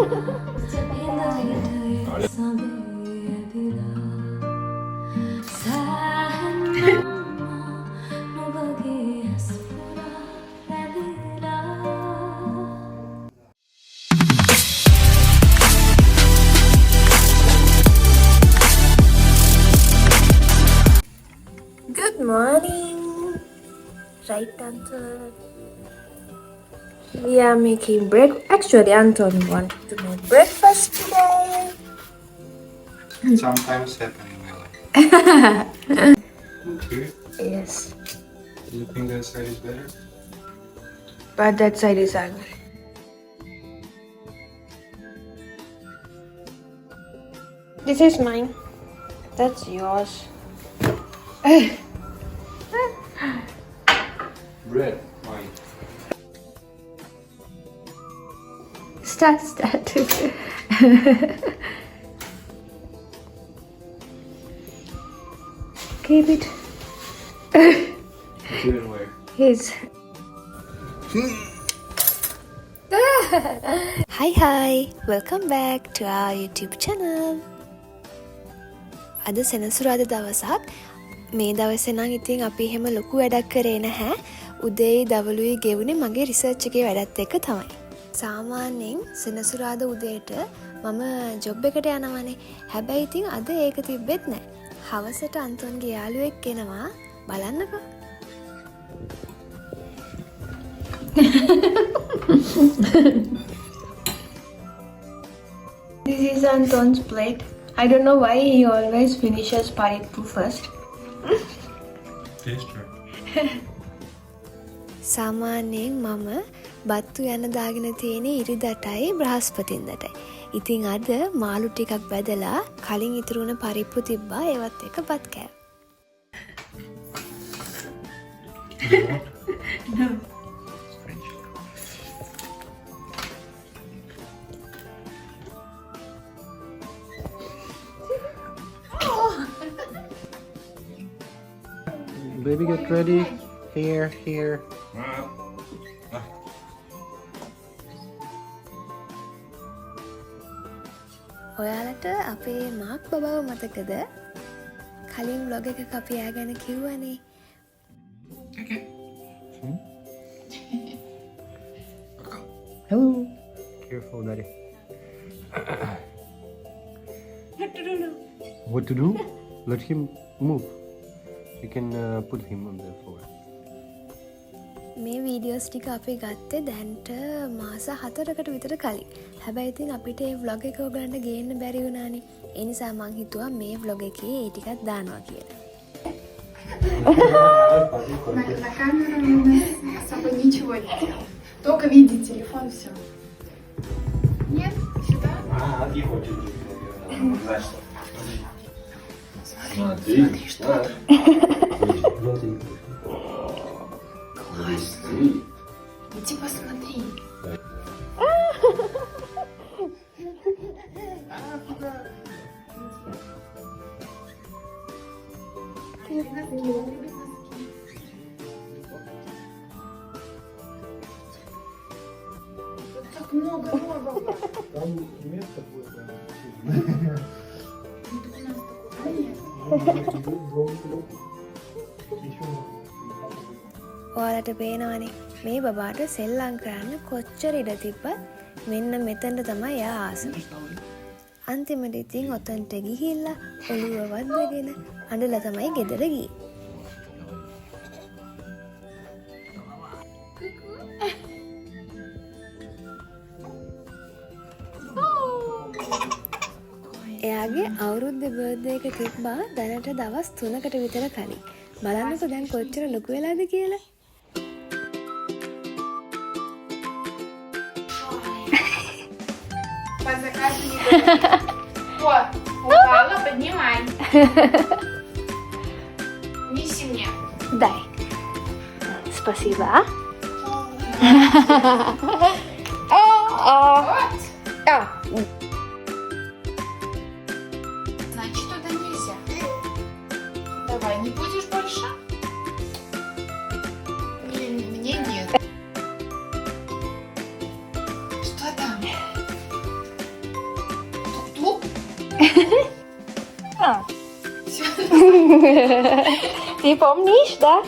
Good morning. Right, Anton? We are making bread. Actually, Anton wanted to make breakfast today. Sometimes happen in my life. Okay. Yes, Do you think that side is better? but that side is ugly. This is mine. That's yours. Bread. Mine. Start. Keep it. Keep it where? His. Hi, welcome back to our YouTube channel. අද සෙනසුරාදා දවසක්. මේ දවසේ නම් ඉතින් අපි එහෙම ලොකු වැඩක් කරේ නැහැ. උදේයි දවලුයි ගෙවුනේ මගේ රිසර්ච් එකේ වැඩත් එක්ක තමයි. සාමාන්‍යයෙන් සෙනසුරාදා උදේට මම ජොබ් එකට යනවානේ. හැබැයි ඉතින් අද ඒක තිබෙත් නැහැ. හවසට අන්තොන්ගේ යාළුවෙක් එනවා. බලන්නකෝ. This is Anton's plate. I don't know why he always finishes paritpu first. Taster. සාමාන්‍යයෙන් මම බත්තු යන දාගෙන තියෙන්නේ ඉරිදටයි බ්‍රහස්පතින්දටයි. ඉතින් අද මාළු ටිකක් බැදලා කලින් ඉතුරු වුණ පරිප්පු තිබ්බා ඒවත් එක බත් කෑවා. No. Baby, get ready. Here. ඔයාලට අපේ මාක් බබව මතකද? කලින් vlog එකක අපි එයා ගැන කිව්වනේ. Okay. Hello. Careful, Daddy. What to do now? What to do? Let him move. You can put him on the floor. මේ වීඩියෝස් ටික අපි ගත්තේ දැන්ට මාස 4කට විතර කලින්. හැබැයි ඉතින් අපිට මේ vlog එක ඔයගලන්ට ගේන්න බැරි වුණානේ. ඒ නිසා මං හිතුවා මේ vlog එකේ ඒ ටිකක් දානවා කියලා. На камеру у нас особо ничего не делал. Только видеть телефон, все. Нет? Сюда? Смотри, что? Иди посмотри. Тут так много нового. Там место будет. Ну, так у нас такого нет. ඔයාලට පේනවනේ මේ බබාට සෙල්ලම් කරන්න කොච්චර ඉඩ තිබ්බත් මෙන්න මෙතනට තමයි එයා ආස. අන්තිමට ඉතින් ඔතනට ගිහිල්ලා ඔළුව වද්දගෙන අඬලා තමයි ගෙදර ගියේ. එයාගේ අවුරුද්දේ බර්ත්ඩේ එක තිබ්බා දැනට දවස් 3කට විතර කලින්. බලන්නකෝ දැන් කොච්චර ලොකු වෙලාද කියලා. По заказу не было. Вот, упала, поднимай. Неси мне. Дай. Спасибо. Вот. Значит, туда нельзя. Давай, не будешь больше? Мне нет. Что там? Ты помнишь, да?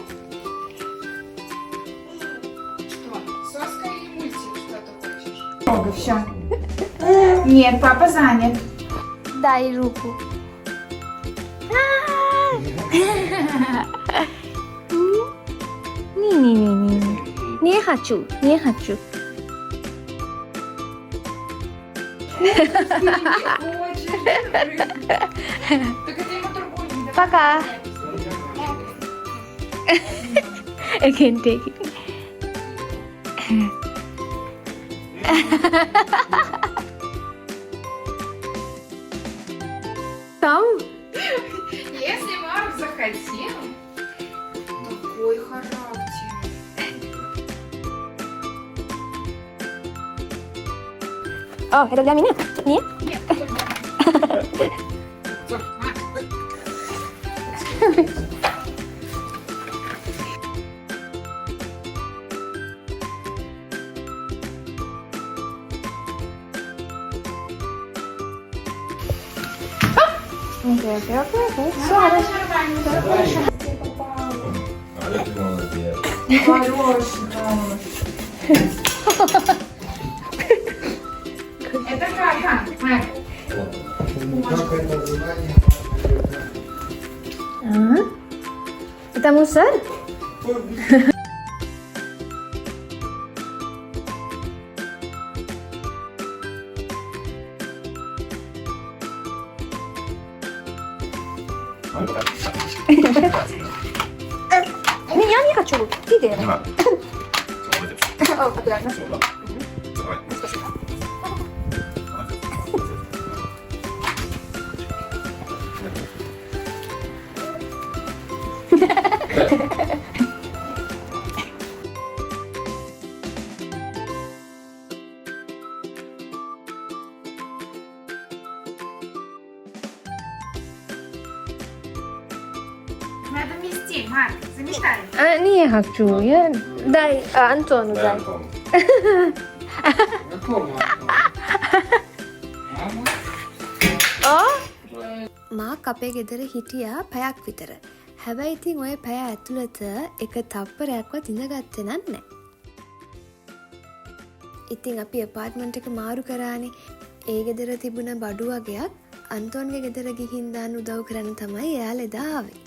Что? Соска или мультик? Что ты хочешь? Много, все. Нет, папа занят. Дай руку. Не хочу, не хочу. Так это ему другой не давай. Пока. Again, take it. Там? Если Марк захотел, такой характер. О, это для меня? Нет? Нет, Окей. нормально. А ты молодец. Хороший, Это как, Марк? Как это название? Это мусор? Я не хочу. Ты делай. О, аккуратно. Спасибо. Надо вместе, Марк, заметай. Не хочу. Я... Дай Антону дай. මාක් අපේ ගෙදර හිටියා පැයක් විතර. හැබැයි ඉතින් ඔය පැය ඇතුළත එක තප්පරයක්වත් ඉඳගත්තේ නෑ. ඉතින් අපි ඇපාර්ට්මන්ට් එක මාරු කරානේ. ඒ ගෙදර තිබුණ බඩු වගේක් අන්තෝන්ගේ ගෙදර ගිහින් දාන්න උදව් කරන්න තමයි එයාලා එදා ආවේ.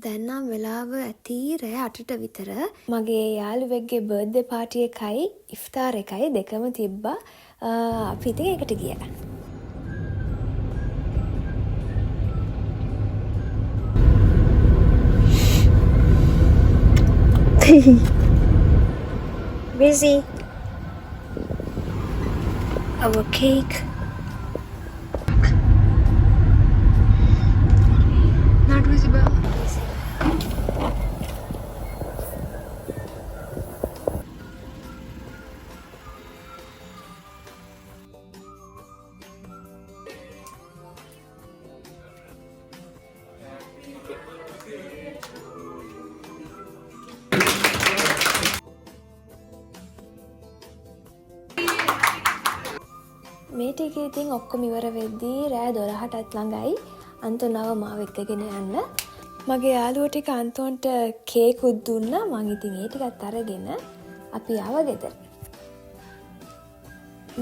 දැන් නම් වෙලාව ඇති රෑ 8ට විතර. මගේ යාළුවෙක්ගේ බර්ත්ඩේ පාටි එකයි ඉෆ්තාර් එකයි දෙකම තිබ්බා. අපි ඉතින් ඒකට ගියා. Busy. Our cake. Not visible. මේ ටිකේ ඉතින් ඔක්කොම ඉවර වෙද්දී රෑ 12ටත් ළඟයි. අන්තෝනව මාව එක්කගෙන යන්න. මගේ යාළුවෝ ටික අන්තෝන්ට කේක් උත් දුන්නා. මං ඉතින් ඒ ටිකත් අරගෙන අපි ආව ගෙදර.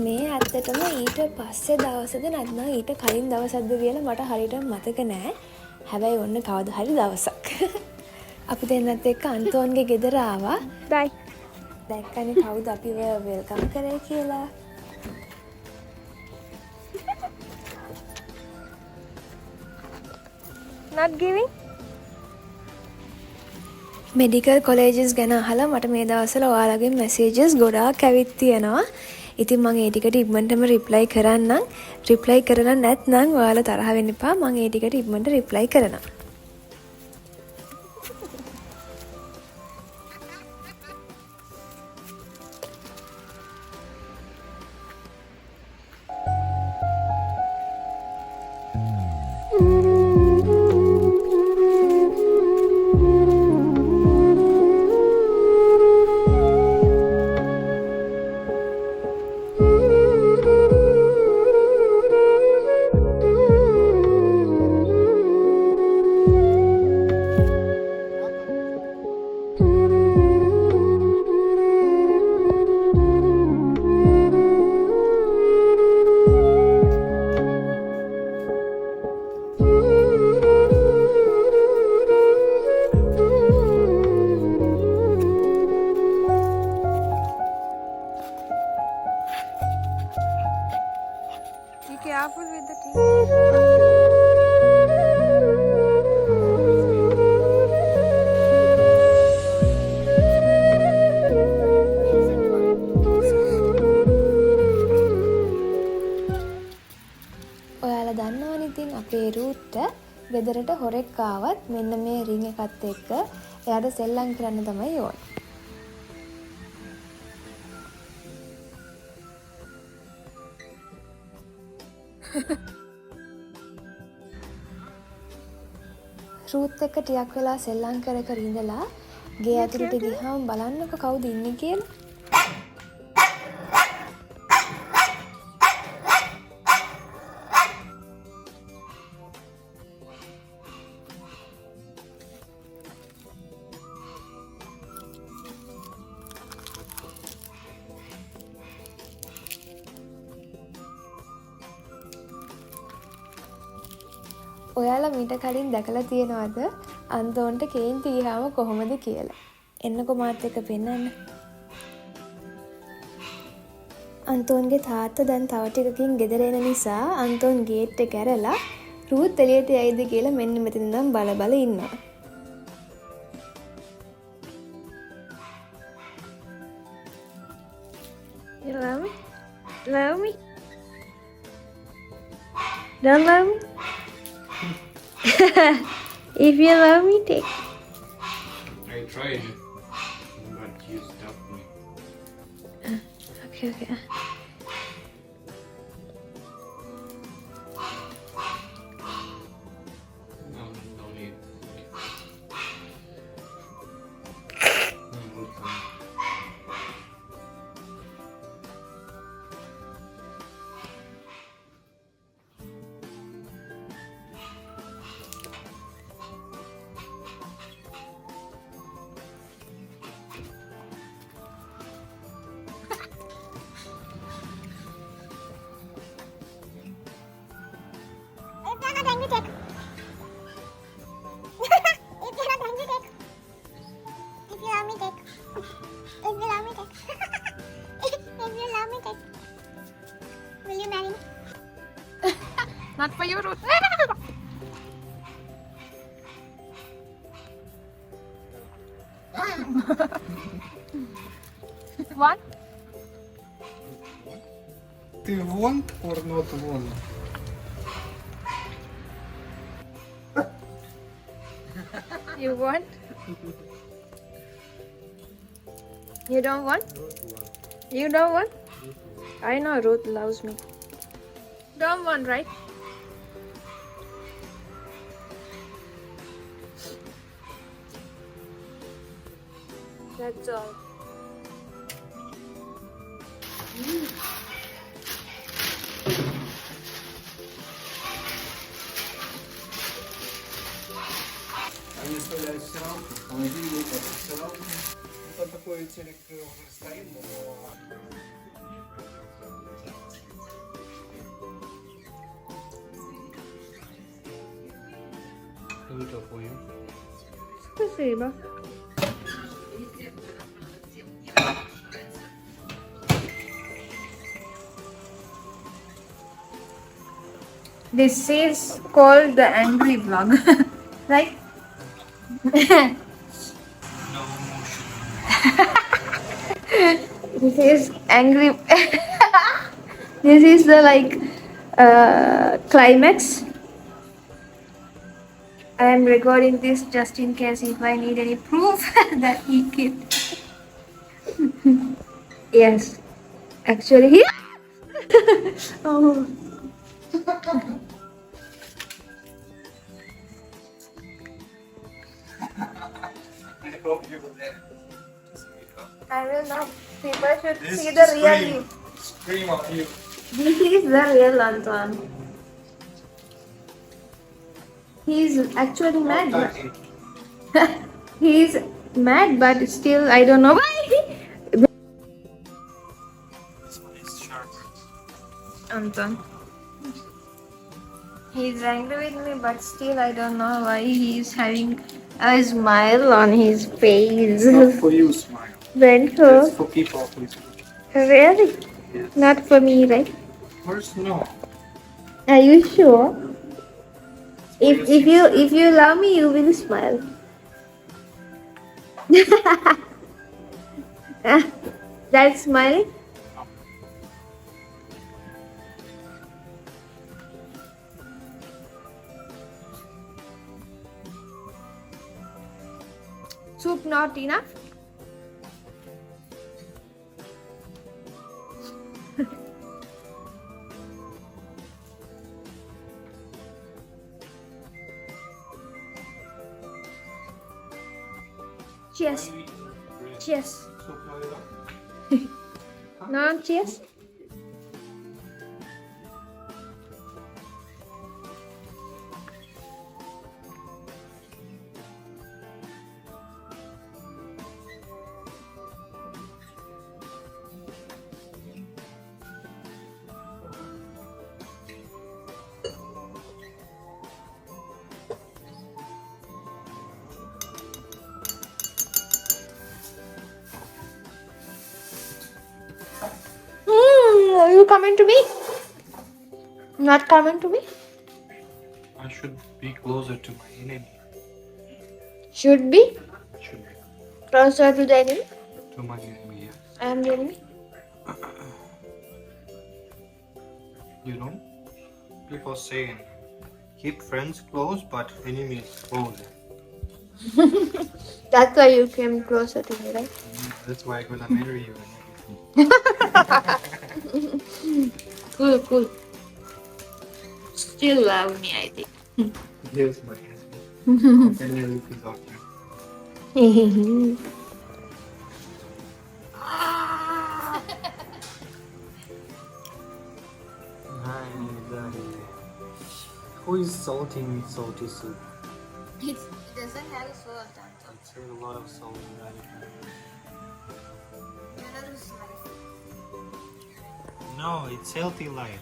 මේ ඇත්තටම ඊට පස්සේ දවසද නැත්නම් ඊට කලින් දවසක්ද කියලා මට හරියට මතක නෑ. හැබැයි ඔන්න කවදා හරි දවසක් අපි දෙන්නත් එක්ක අන්තෝන්ගේ ගෙදර ආවා. බයි. දැක්කනේ කවුද අපිව වෙල්කම් කරේ කියලා. Not giving? මෙඩිකල් කොලේජස් ගැන අහලා මට මේ දවස්වල ඔයාලගේ මැසේජස් ගොඩාක් ඇවිත් තියෙනවා. ඉතින් මම ඒ ටිකට ඉක්මනටම රිප්ලයි කරන්නම්. රිප්ලයි කරලා නැත්නම් ඔයාලා තරහ වෙන්න එපා. මම ඒ ටිකට ඉක්මනට රිප්ලයි කරනවා. ගෙදරට හොරෙක් ආවත් මෙන්න මේ රින් එකත් එක්ක එයාට සෙල්ලම් කරන්න තමයි ඕන. රූත් එක්ක ටිකක් වෙලා සෙල්ලම් කර කර ඉඳලා ගේ ඇතුළට ගියාම බලන්නකො කවුද ඉන්නේ කියලා. ඔයාලා මීට කලින් දැකලා තියෙනවද අන්තෝන්ට කේන්ති ගියාම කොහොමද කියලා? එන්නකෝ මාත් එක්ක පෙන්නන්න. අන්තෝන්ගේ තාත්තා දැන් තව ටිකකින් ගෙදර එන නිසා අන්තෝන් ගේට් එක ඇරලා රූත් එළියට යයිද කියලා මෙන්න මෙතන ඉඳන් බල බල ඉන්නවා. You love me? Love me? Don't love me? If you love me, take. I tried it, but you stopped me. Okay. No need. No, good fine. Not for you, Ruth. One. Ты want or not want? You want? You don't want? You don't want? I know Ruth loves me. Don't want, right? That's all. Они вставляют стиралку, в холодильник, это стиралку. Там такой телек уже стоит, но... Little for you. Спасибо. This is called the angry vlog, right? No emotion. This is angry. This is the climax. I am recording this just in case if I need any proof that he kicked. Yes, actually he. Oh. I hope you will there. I will not. People should see the real you. Scream of you. This is the real Antoine. He is actually mad. He is mad, but still I don't know why. This one is sharper. Anton. He is angry with me, but still I don't know why he is having a smile on his face. Not for you, smile. When That's for people, please. really? Yes. Not for me, right? First, no. Are you sure? If you love me, you will smile. That's smiling. not enough? Cheers. Cheers. No, cheers. Are you coming to me? Not coming to me? I should be closer to my enemy. Should be Should be closer to the enemy. to my enemy, yes. I am the enemy. You know, people saying keep friends close but enemies closer. That's why you came closer to me, right? That's why I'm gonna marry you and everything. Cool. Still love me, I think. Yes, my husband. Can I look his doctor? Who is salting salty soup? It doesn't have salt. It's a lot of salt in that. No, it's healthy life.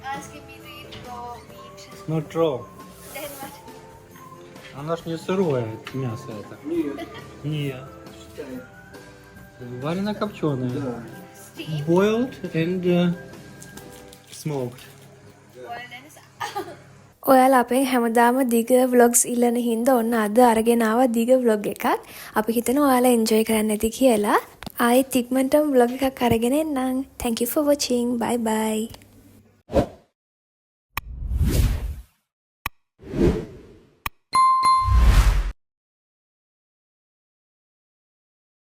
Asking me to eat raw meat. It's not raw. Then what? Оно ж не сырое мясо это. Нет, Нет. считай. Варено-копченое. Да. Steam? Boiled and smoked. ඔයාලා අපෙන් හැමදාම දිග vlogs ඉල්ලන හින්දා ඔන්න අද අරගෙන ආවා දිග vlog එකක්. අපි හිතනවා ඔයාලා enjoy කරන්න ඇති කියලා. ආයෙත් ඉක්මනටම vlog එකක් අරගෙන එන්නම්. Thank you for watching. Bye bye.